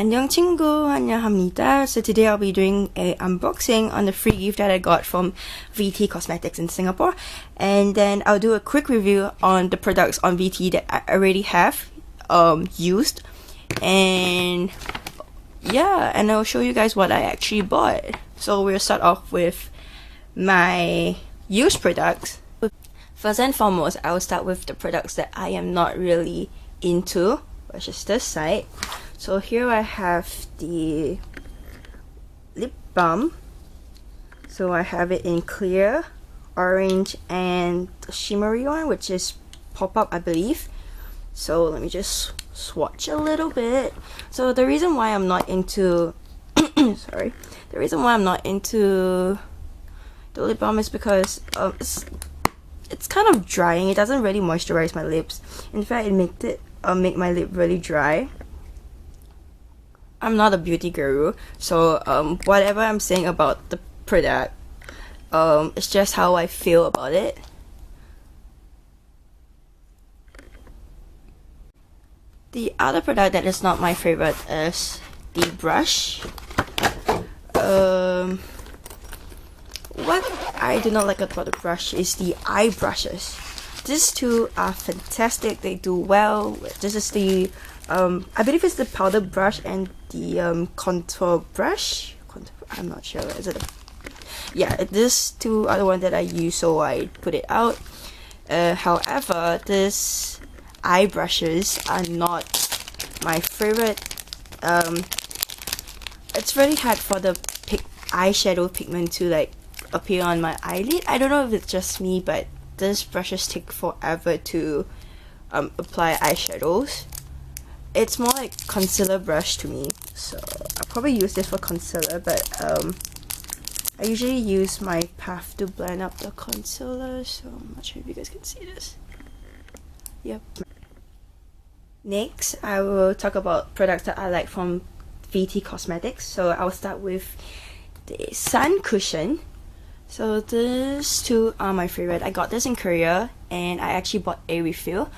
안녕 친구, 안녕합니다. So today I'll be doing a unboxing on the free gift that I got from VT Cosmetics in Singapore, and then I'll do a quick review on the products on VT that I already have used, and yeah, and I'll show you guys what I actually bought. So we'll start off with my used products. First and foremost, I'll start with the products that I am not really into, which is this side. So here I have the lip balm. So I have it in clear, orange, and the shimmery one, which is pop-up, I believe. So let me just swatch a little bit. So the reason why I'm not into the reason why I'm not into the lip balm is because it's kind of drying. It doesn't really moisturize my lips. In fact, it make my lip really dry. I'm not a beauty guru, so whatever I'm saying about the product, it's just how I feel about it. The other product that is not my favorite is the brush. What I do not like about the brush is the eye brushes. These two are fantastic. They do well. This is the I believe it's the powder brush and the contour brush. I'm not sure. Is it? Yeah, these two are the ones that I use, so I put it out. However, these eye brushes are not my favorite. It's really hard for the eyeshadow pigment to like appear on my eyelid. I don't know if it's just me, but these brushes take forever to apply eyeshadows. It's more like concealer brush to me, so I'll probably use this for concealer, but I usually use my puff to blend up the concealer, so I'm not sure if you guys can see this. Yep. Next, I will talk about products that I like from VT Cosmetics. So I'll start with the sun cushion. So these two are my favorite. I got this in Korea and I actually bought a refill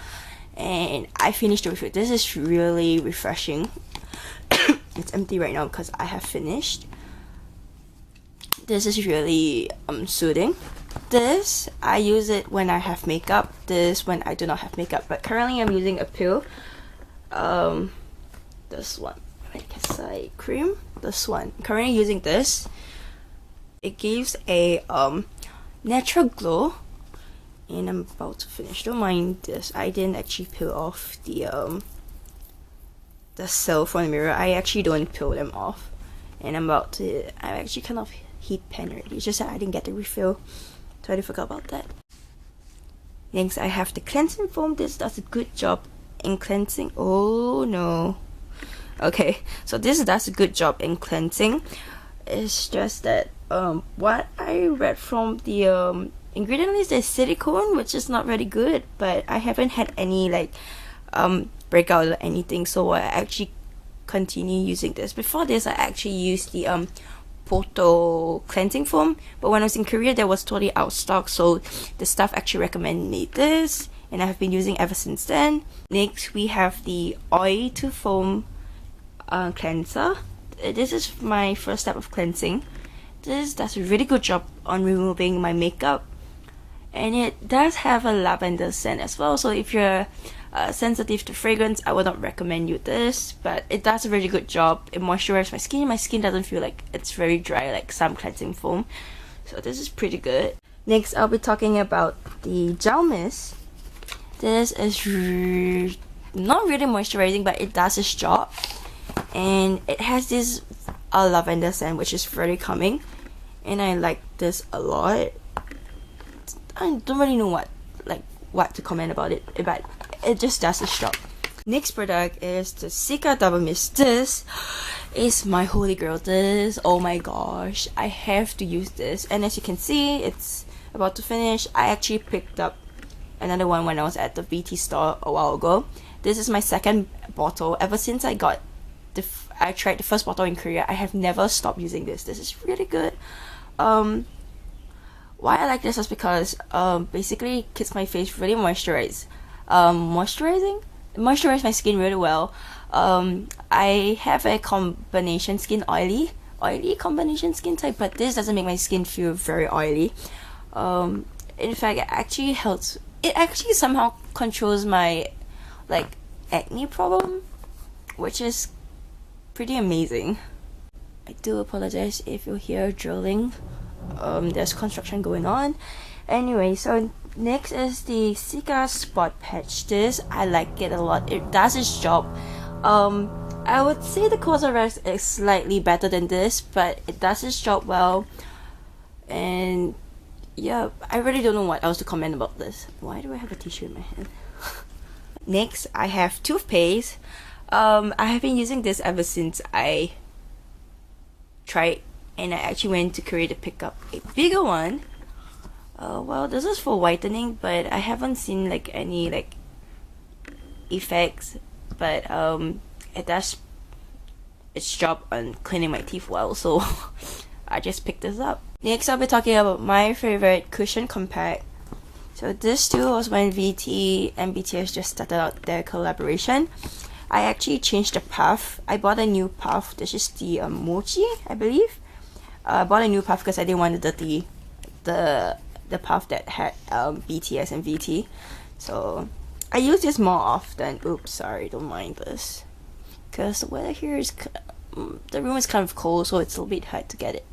and I finished the refill. This is really refreshing. It's empty right now because I have finished. This is really soothing. This, I use it when I have makeup. This when I do not have makeup. But currently I'm using a pill. This one. Eye cream. This one. I'm currently using this. It gives a natural glow, and I'm about to finish. Don't mind this. I didn't actually peel off the cell from the mirror. I actually don't peel them off, and I'm actually kind of heat pan already. It's just that I didn't get the refill, so I forgot about that. Next, I have the cleansing foam. This does a good job in cleansing. Oh no. Okay, so this does a good job in cleansing. It's just that what I read from the ingredient list is silicone, which is not very good, but I haven't had any like breakout or anything, so I actually continue using this. Before this, I actually used the Poto cleansing foam, but when I was in Korea, that was totally out of stock, so the staff actually recommended me this, and I have been using ever since then. Next, we have the oil to foam cleanser. This is my first step of cleansing. This does a really good job on removing my makeup, and it does have a lavender scent as well, so if you're sensitive to fragrance, I would not recommend you this, but it does a really good job. It moisturizes my skin. My skin doesn't feel like it's very dry like some cleansing foam, so this is pretty good. Next, I'll be talking about the gel mist. This is not really moisturizing, but it does its job, and it has this lavender scent, which is very calming, and I like this a lot. I don't really know what to comment about it, but it just does its job. Next product is the Cica Double Mist. This is my holy grail. This, oh my gosh, I have to use this, and as you can see, it's about to finish. I actually picked up another one when I was at the VT store a while ago. This is my second bottle. Ever since I tried the first bottle in Korea, I have never stopped using this. This is really good. Why I like this is because basically it keeps my face really moisturized. Moisturize my skin really well. I have a combination skin, oily combination skin type, but this doesn't make my skin feel very oily. In fact, it actually helps. It actually somehow controls my like acne problem, which is pretty amazing. I do apologize if you hear drilling. There's construction going on. Anyway, so next is the Sika Spot Patch. This, I like it a lot. It does its job. I would say the Cosmetic is slightly better than this, but it does its job well. And yeah, I really don't know what else to comment about this. Why do I have a tissue in my hand? Next, I have toothpaste. I have been using this ever since I tried, and I actually went to Korea to pick up a bigger one. Well, this is for whitening, but I haven't seen like any like effects, but it does its job on cleaning my teeth well, so I just picked this up. Next, I'll be talking about my favorite cushion compact. So this too was when VT and BTS just started out their collaboration. I actually changed the puff. I bought a new puff. This is the Mochi, I believe. I bought a new puff because I didn't want to dirty the puff that had BTS and VT. So I use this more often. Oops, sorry, don't mind this. Because the weather here is, the room is kind of cold, so it's a little bit hard to get it,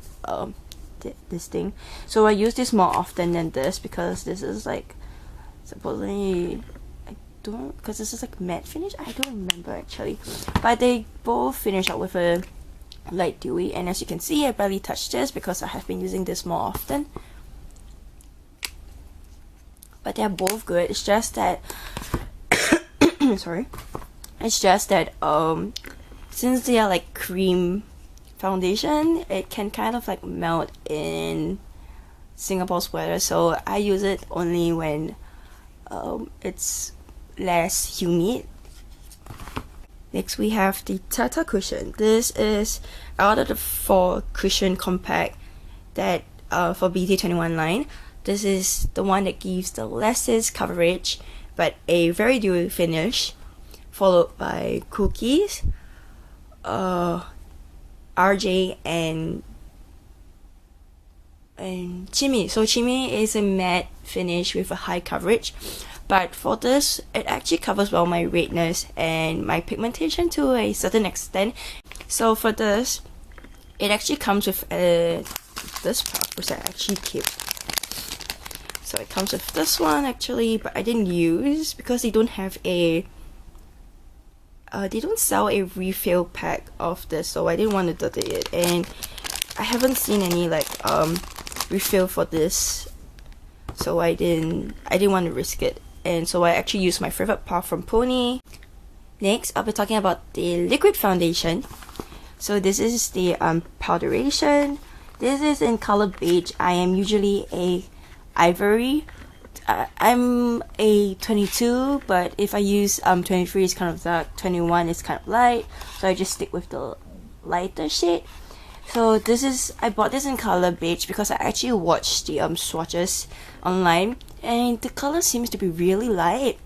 this thing. So I use this more often than this because this is like, supposedly, because this is like matte finish. I don't remember actually, but they both finish out with a light dewy, and as you can see, I barely touched this because I have been using this more often. But they're both good. It's just that sorry, it's just that since they are like cream foundation, it can kind of like melt in Singapore's weather, so I use it only when it's less humid. Next, we have the Tata cushion. This is out of the 4 cushion compact that for BT21 line. This is the one that gives the lessest coverage but a very dewy finish, followed by Cookies, RJ, and Chimmy. So Chimmy is a matte finish with a high coverage, but for this, it actually covers well my redness and my pigmentation to a certain extent. So for this, it actually comes with this puff, which I actually keep. So it comes with this one actually, but I didn't use because they don't have a they don't sell a refill pack of this, so I didn't want to dirty it, and I haven't seen any like refill for this, so I didn't want to risk it, and so I actually used my favorite puff from Pony. Next, I'll be talking about the liquid foundation. So this is the powderation. This is in color beige. I am usually a Ivory. I'm a 22, but if I use 23, it's kind of dark. 21 is kind of light, so I just stick with the lighter shade. So this is, I bought this in color beige because I actually watched the swatches online, and the color seems to be really light.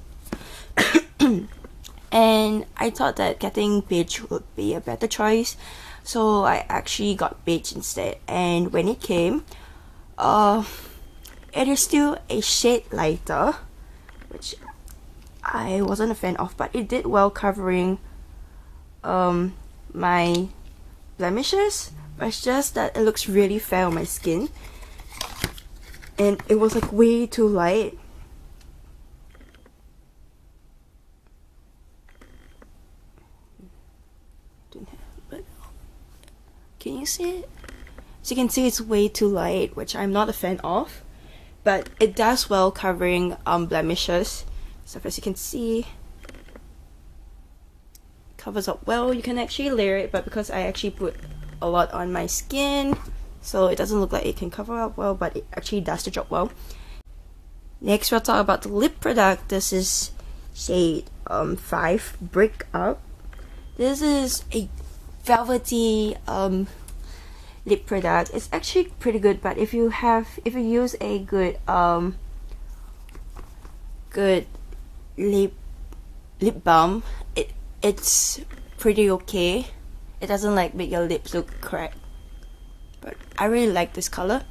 And I thought that getting beige would be a better choice, so I actually got beige instead. And when it came, it is still a shade lighter, which I wasn't a fan of, but it did well covering my blemishes. But it's just that it looks really fair on my skin, and it was like way too light. But can you see it? So you can see it's way too light, which I'm not a fan of. But it does well covering blemishes. So as you can see, covers up well. You can actually layer it, but because I actually put a lot on my skin, so it doesn't look like it can cover up well, but it actually does the job well. Next, we'll talk about the lip product. This is shade 5 Brick Up. This is a velvety lip product. It's actually pretty good, but if you use a good good lip balm, it's pretty okay. It doesn't like make your lips look cracked, but I really like this color.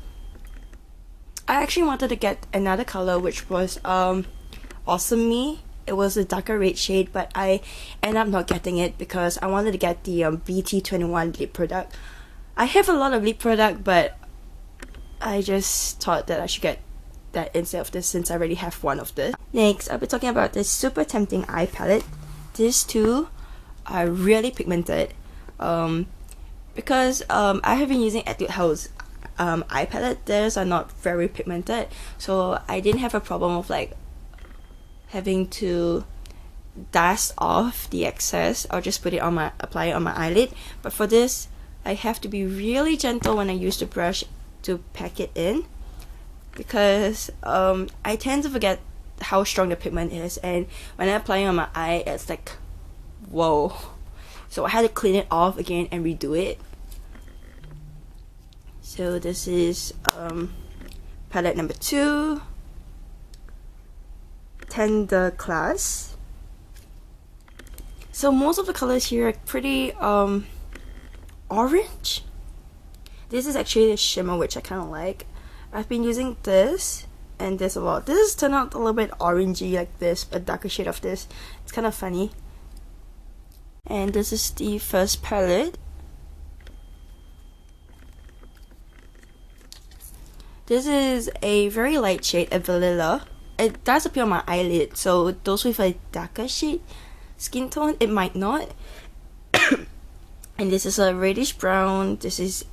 I actually wanted to get another color, which was Awesome Me. It was a darker red shade, but I ended up not getting it because I wanted to get the BT21 lip product. I have a lot of lip product, but I just thought that I should get that instead of this since I already have one of this. Next, I'll be talking about this Super Tempting Eye Palette. These two are really pigmented. Because I have been using Etude House eye palette. Theirs are not very pigmented, so I didn't have a problem of like having to dust off the excess or just put it on my apply it on my eyelid. But for this, I have to be really gentle when I use the brush to pack it in, because I tend to forget how strong the pigment is, and when I apply it on my eye, it's like whoa. So I had to clean it off again and redo it. So this is palette number 2, Tender Class. So most of the colors here are pretty orange. This is actually a shimmer, which I kind of like. I've been using this and this a lot. This has turned out a little bit orangey like this, a darker shade of this. It's kind of funny. And this is the first palette. This is a very light shade, a vanilla. It does appear on my eyelid, so those with a darker shade skin tone, it might not. And this is a reddish brown. This is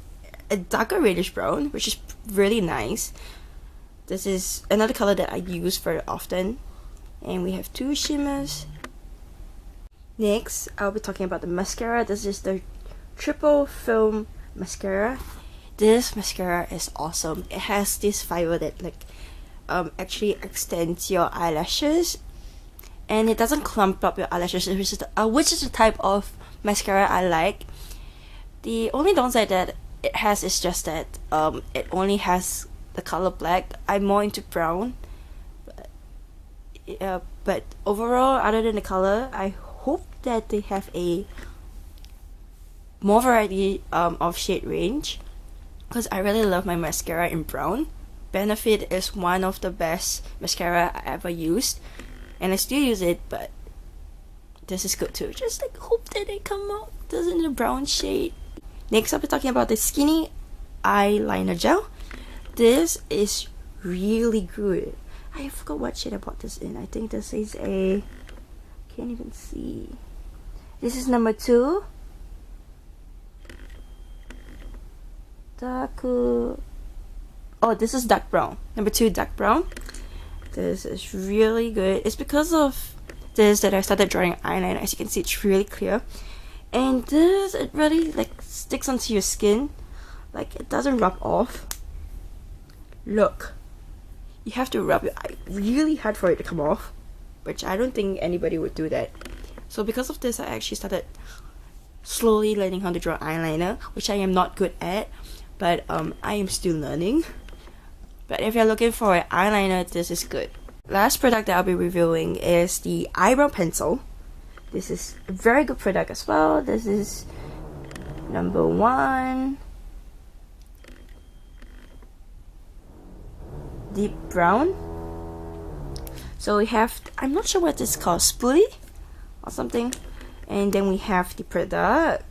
a darker reddish brown, which is really nice. This is another color that I use very often. And we have 2 shimmers. Next, I'll be talking about the mascara. This is the Triple Film Mascara. This mascara is awesome. It has this fiber that like actually extends your eyelashes, and it doesn't clump up your eyelashes, which is the type of mascara I like. The only downside that it has is just that it only has the color black. I'm more into brown, but overall, other than the color, I hope that they have a more variety of shade range, because I really love my mascara in brown. Benefit is one of the best mascara I ever used, and I still use it, but this is good too. Just like hope that they come out in a brown shade. Next, I'll be talking about the Skinny Eyeliner Gel. This is really good. I forgot what shade I bought this in. I think this is a, can't even see. This is number 2. Oh, this is dark brown. Number 2, dark brown. This is really good. It's because of this that I started drawing eyeliner. As you can see, it's really clear. And this, it really like sticks onto your skin. Like, it doesn't rub off. Look. You have to rub your eye really hard for it to come off, which I don't think anybody would do that. So because of this, I actually started slowly learning how to draw eyeliner, which I am not good at, but I am still learning. But if you're looking for an eyeliner, this is good. Last product that I'll be reviewing is the eyebrow pencil. This is a very good product as well. This is number 1. Deep brown. So we have, I'm not sure what this is called, spoolie or something. And then we have the product.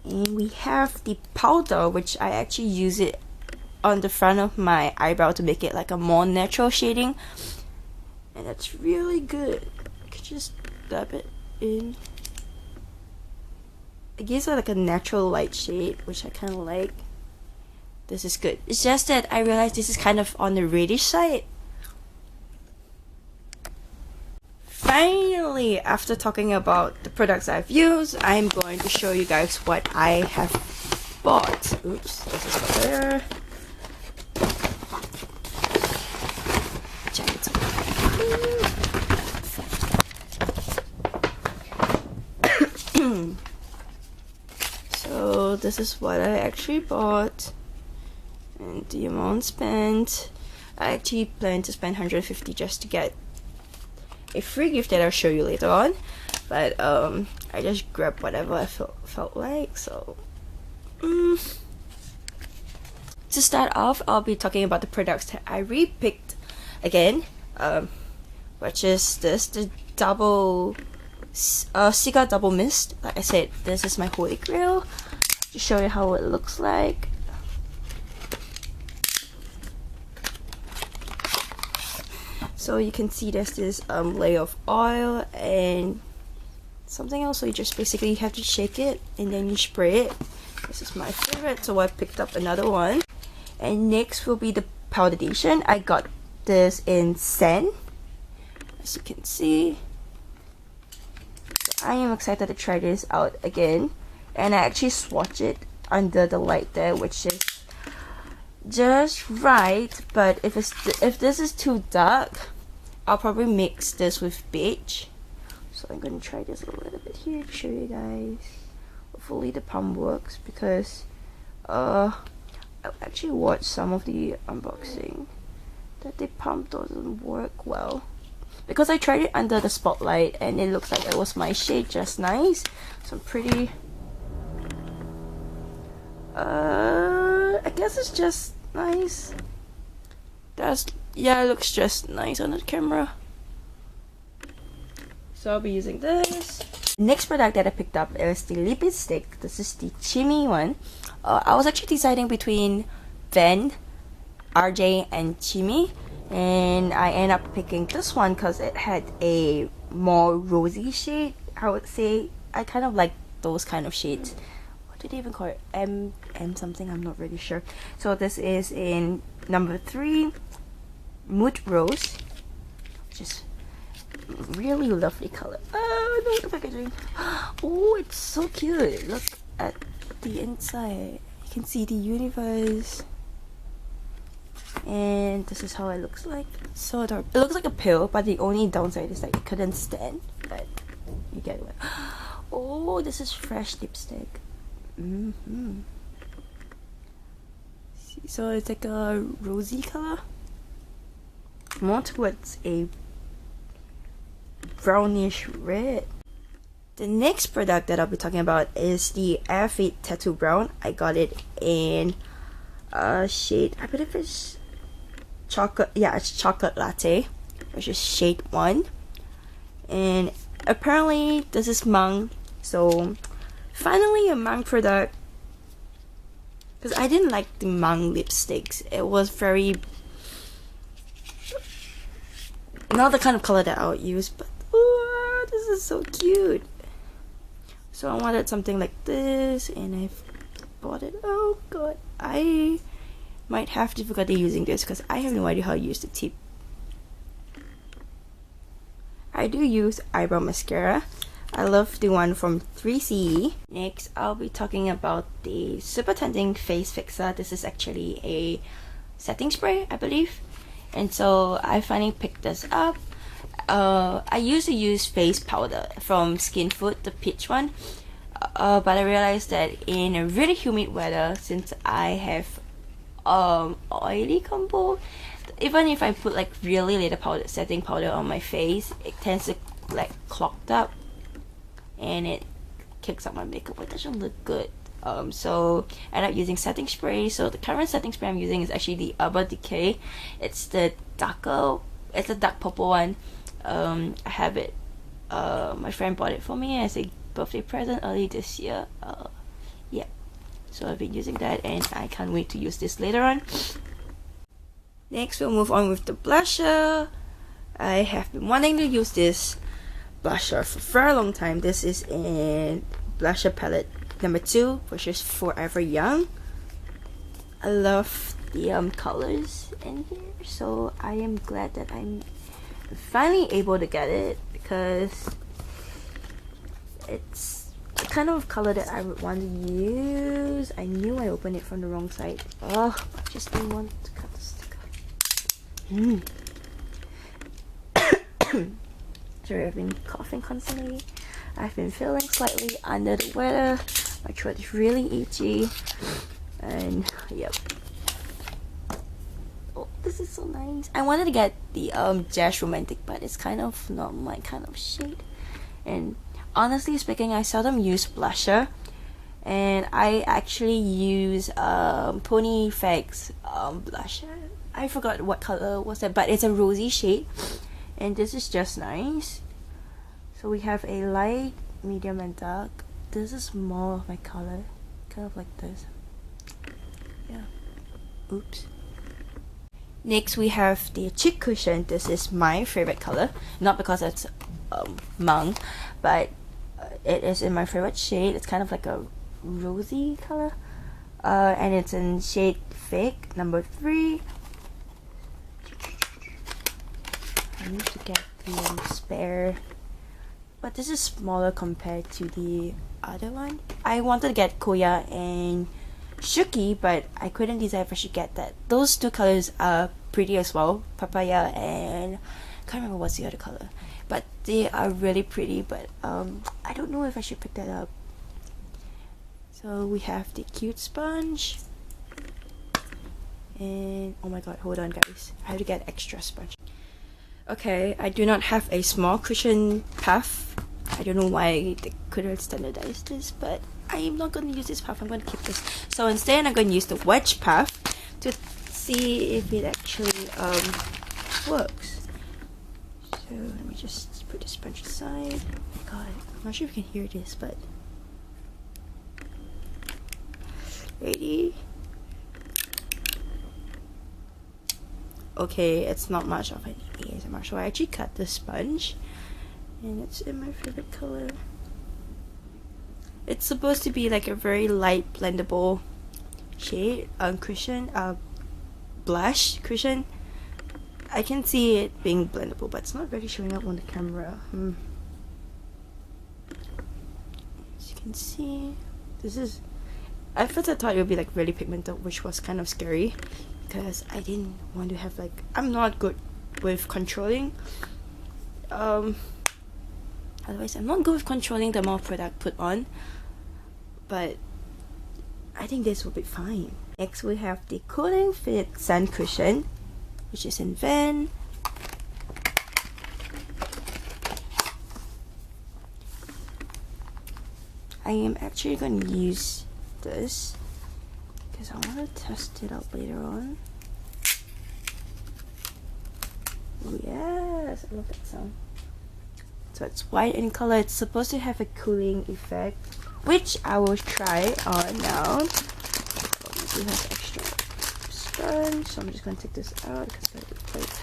And we have the powder, which I actually use it on the front of my eyebrow to make it like a more natural shading. And that's really good. I could just dab it in. It gives it like a natural light shade, which I kind of like. This is good. It's just that I realized this is kind of on the reddish side. Finally, after talking about the products I've used, I'm going to show you guys what I have bought. Oops, this is over there. So this is what I actually bought, and the amount spent. I actually plan to spend $150 just to get a free gift that I'll show you later on, but I just grabbed whatever I felt like. So to start off, I'll be talking about the products that I repicked again, which is the double cigar double mist. Like I said, this is my holy grail. To show you how it looks like. So you can see there's this layer of oil and something else, so you just basically have to shake it and then you spray it. This is my favorite, so I picked up another one. And next will be the foundation. I got this in Sand, as you can see. I am excited to try this out again, and I actually swatch it under the light there, which is just right. But if this is too dark, I'll probably mix this with beige. So I'm gonna try this a little bit here to show you guys. Hopefully the pump works, because I actually watched some of the unboxing that the pump doesn't work well, because I tried it under the spotlight and it looks like it was my shade just nice. So I'm pretty I guess it's just nice. Yeah, it looks just nice on the camera. So I'll be using this. Next product that I picked up is the lipstick. This is the Chimmy one. I was actually deciding between Van, RJ, and Chimmy, and I ended up picking this one because it had a more rosy shade. I would say I kind of like those kind of shades. What did they even call it? M something, I'm not really sure. So this is in number 3, Mood Rose, which is really lovely color. Oh no, the packaging. Oh, it's so cute. Look at the inside. You can see the universe. And this is how it looks like. So adorable. It looks like a pill, but the only downside is that it couldn't stand. But you get it. Oh, this is fresh lipstick. So it's like a rosy color, more towards a brownish red. The next product that I'll be talking about is the Ivory Tattoo Brown. I got it in shade, I believe it's chocolate. Yeah, it's chocolate latte, which is shade 1. And apparently this is Mang. So finally a Mang product, because I didn't like the Mang lipsticks. It was very not the kind of color that I would use, but oh, this is so cute. So I wanted something like this, and I bought it. Oh god, I might have difficulty using this because I have no idea how to use the tip. I do use eyebrow mascara. I love the one from 3CE. Next, I'll be talking about the Super Tending Face Fixer. This is actually a setting spray, I believe. And so I finally picked this up. I used to use face powder from Skin Food, the peach one. But I realized that in a really humid weather, since I have oily combo, even if I put like really little powder, setting powder on my face, it tends to like clogged up and it kicks up my makeup. It doesn't look good. So I ended up using setting spray. So the current setting spray I'm using is actually the Urban Decay. It's the darker, it's a dark purple one. I have it, my friend bought it for me as a birthday present early this year. Yeah, so I've been using that and I can't wait to use this later on. Next we'll move on with the blusher. I have been wanting to use this blusher for a very long time. This is in blusher palette number 2, which is Forever Young. I love the colors in here, so I am glad that I'm finally able to get it, because it's the kind of color that I would want to use. I knew I opened it from the wrong side. Oh, I just didn't want to cut the sticker. Sorry, I've been coughing constantly. I've been feeling slightly under the weather. My throat is really itchy. And yep. Oh, this this is so nice. I wanted to get the Jazz Romantic, but it's kind of not my kind of shade. And honestly speaking, I seldom use blusher, and I actually use Pony Fags blusher. I forgot what color was that, but it's a rosy shade, and this is just nice. So we have a light, medium, and dark. This is more of my color, kind of like this. Yeah. Oops. Next we have the cheek cushion. This is my favorite color, not because it's mung, but it is in my favorite shade. It's kind of like a rosy color, and it's in shade Fake number 3. I need to get the spare, but this is smaller compared to the other one. I wanted to get Koya and Shuki, but I couldn't decide if I should get that. Those two colors are pretty as well, Papaya and I can't remember what's the other color, but they are really pretty, but I don't know if I should pick that up. So we have the cute sponge, and oh my god, hold on guys, I have to get extra sponge. Okay, I do not have a small cushion puff. I don't know why they couldn't standardize this, but I am not going to use this puff. I'm going to keep this. So instead, I'm going to use the wedge puff to see if it actually works. So let me just put the sponge aside. Oh my god, I'm not sure if you can hear this, but ready? Okay, it's not much of an ASMR, so I actually cut the sponge, and it's in my favorite color. It's supposed to be like a very light blendable shade cushion, blush cushion. I can see it being blendable, but it's not really showing up on the camera. As you can see, this is, at first I thought it would be like really pigmented, which was kind of scary because I didn't want to have like, I'm not good with controlling otherwise I'm not good with controlling the amount of product put on, but I think this will be fine. Next we have the Cooling Fit Sun Cushion, which is in Van. I am actually going to use this because I want to test it out later on. Oh yes, I love that sound. So it's white in color. It's supposed to have a cooling effect, which I will try on now. We do have extra sponge, so I'm just going to take this out because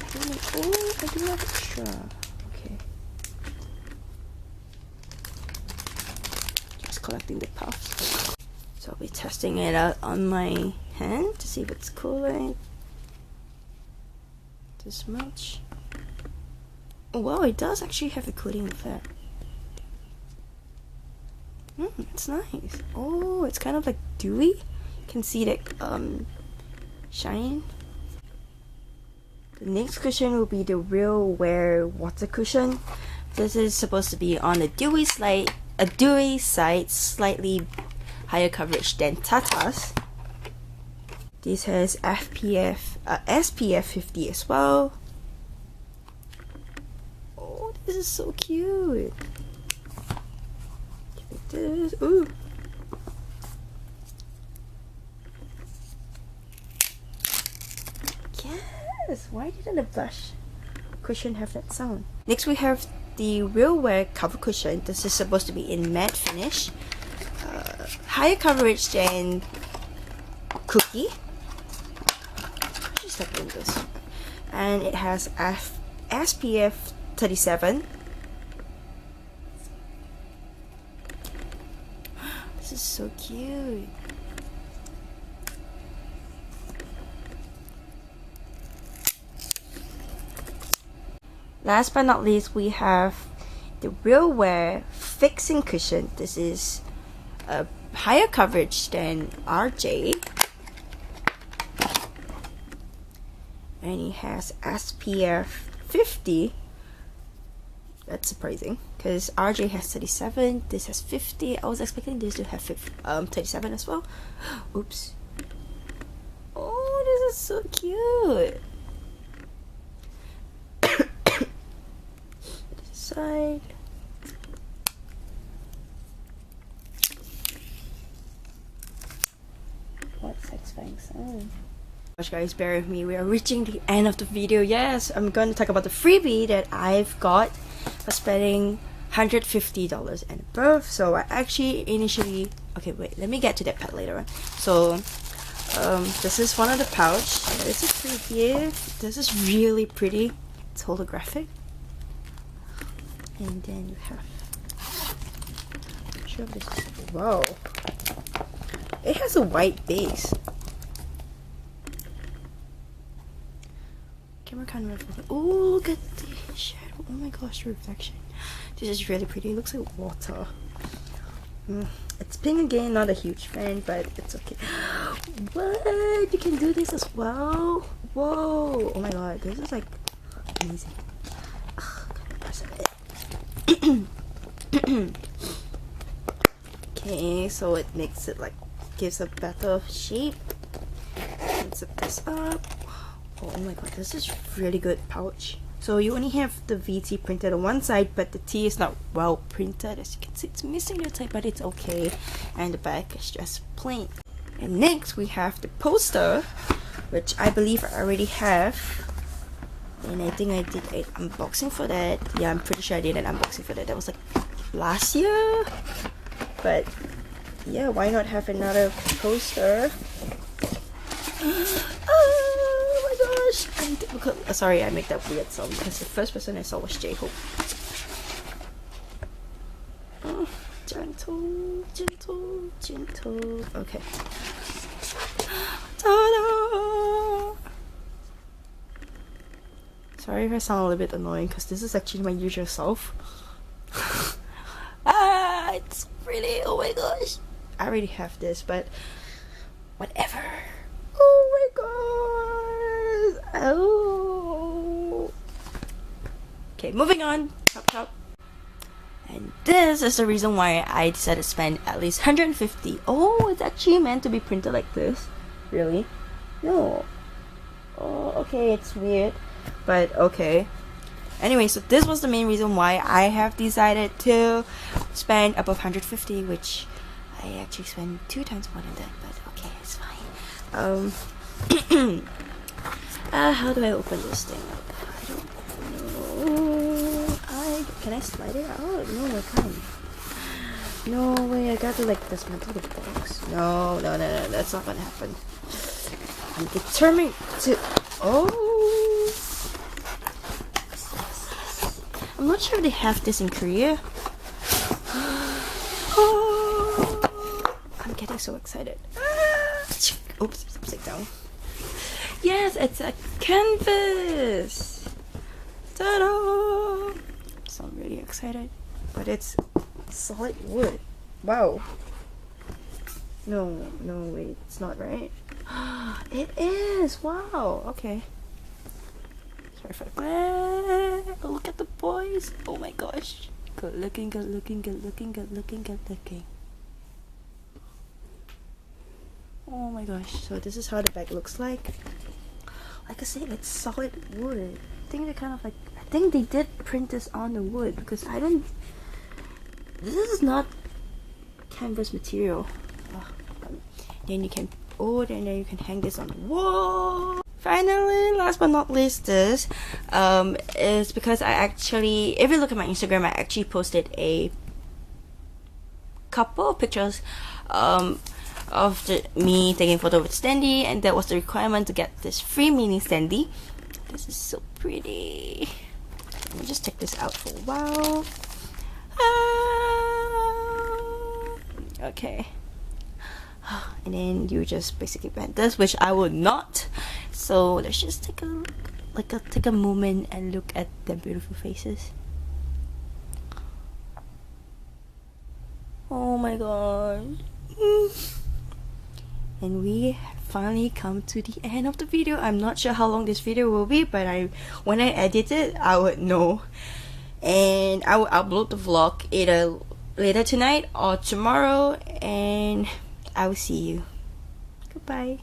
I do have extra. Okay. Just collecting the puffs. So I'll be testing it out on my hand to see if it's cooling. This much. Oh, wow, it does actually have a cooling effect. It's nice. Oh, it's kind of like dewy. You can see that shine. The next cushion will be the Real Wear Water Cushion. This is supposed to be on a dewy side, slightly higher coverage than Tata's. This has SPF 50 as well. Oh, this is so cute. Like this. Ooh. Yes. Why didn't the blush cushion have that sound? Next, we have the Real Wear Cover Cushion. This is supposed to be in matte finish, higher coverage than Cookie. Just like this, and it has SPF 37. This is so cute. Last but not least, we have the Real Wear Fixing Cushion. This is a higher coverage than RJ, and it has SPF 50. That's surprising because RJ has 37, this has 50. I was expecting this to have 37 as well. Oops. Oh, this so cute. Side. What satisfying sound. Gosh guys, bear with me, we are reaching the end of the video. Yes, I'm going to talk about the freebie that I've got for spending $150 and above. So I actually initially, okay wait, let me get to that part later on. So this is one of the pouch. This is pretty. This is really pretty. It's holographic. And then you have, I'm sure this is, wow, it has a white base. Camera kind of, oh look at the shadow, oh my gosh, the reflection. This is really pretty, it looks like water. It's pink again, not a huge fan, but it's okay. What, you can do this as well? Whoa, oh my god, this is like amazing. Okay, so it makes it like, gives a better shape. Let's zip this up. Oh my god, this is really good pouch. So you only have the VT printed on one side, but the T is not well printed. As you can see, it's missing the type, but it's okay. And the back is just plain. And next we have the poster, which I believe I already have. And I think I did an unboxing for that. Yeah, I'm pretty sure I did an unboxing for that. That was like last year. But yeah, why not have another poster? Oh my gosh! Sorry, I made that weird sound because the first person I saw was J-Hope. Gentle, gentle, gentle. Okay. Ta-da! Sorry if I sound a little bit annoying because this is actually my usual self. It's pretty, oh my gosh. I already have this, but whatever. Oh my god. Oh. Okay, moving on. Chop chop. And this is the reason why I decided to spend at least $150. Oh, it's actually meant to be printed like this. Really? No. Oh, okay, it's weird. But okay. Anyway, so this was the main reason why I have decided to spend above $150, which I actually spend 2 times more than that, but okay, it's fine. How do I open this thing up? I don't know. Can I slide it out? No, I can't. No way, I got to like dismantle the box. No, that's not gonna happen. I'm determined to. Oh. I'm not sure if they have this in Korea. Oh, I'm getting so excited. Oops, upside down. Yes, it's a canvas. Ta-da! So I'm really excited. But it's solid wood. Wow. No, wait, it's not right. It is. Wow. Okay. Perfect. Look at the boys. Oh my gosh. Good looking, good looking, good looking, good looking, good looking. Oh my gosh. So this is how the bag looks like. Like I said, it's solid wood. I think they kind of like, I think they did print this on the wood because I don't, this is not canvas material. Then you can, then you can hang this on the wall. Finally, last but not least, this is because I actually, if you look at my Instagram, I actually posted a couple of pictures of me taking photo with standee, and that was the requirement to get this free mini standee. This is so pretty. Let me just take this out for a while. Okay. And then you just basically bend this, which I would not. So let's just take a look, take a moment and look at their beautiful faces. Oh my god. And we finally come to the end of the video. I'm not sure how long this video will be, but when I edit it, I would know. And I will upload the vlog either later tonight or tomorrow, and I will see you. Goodbye.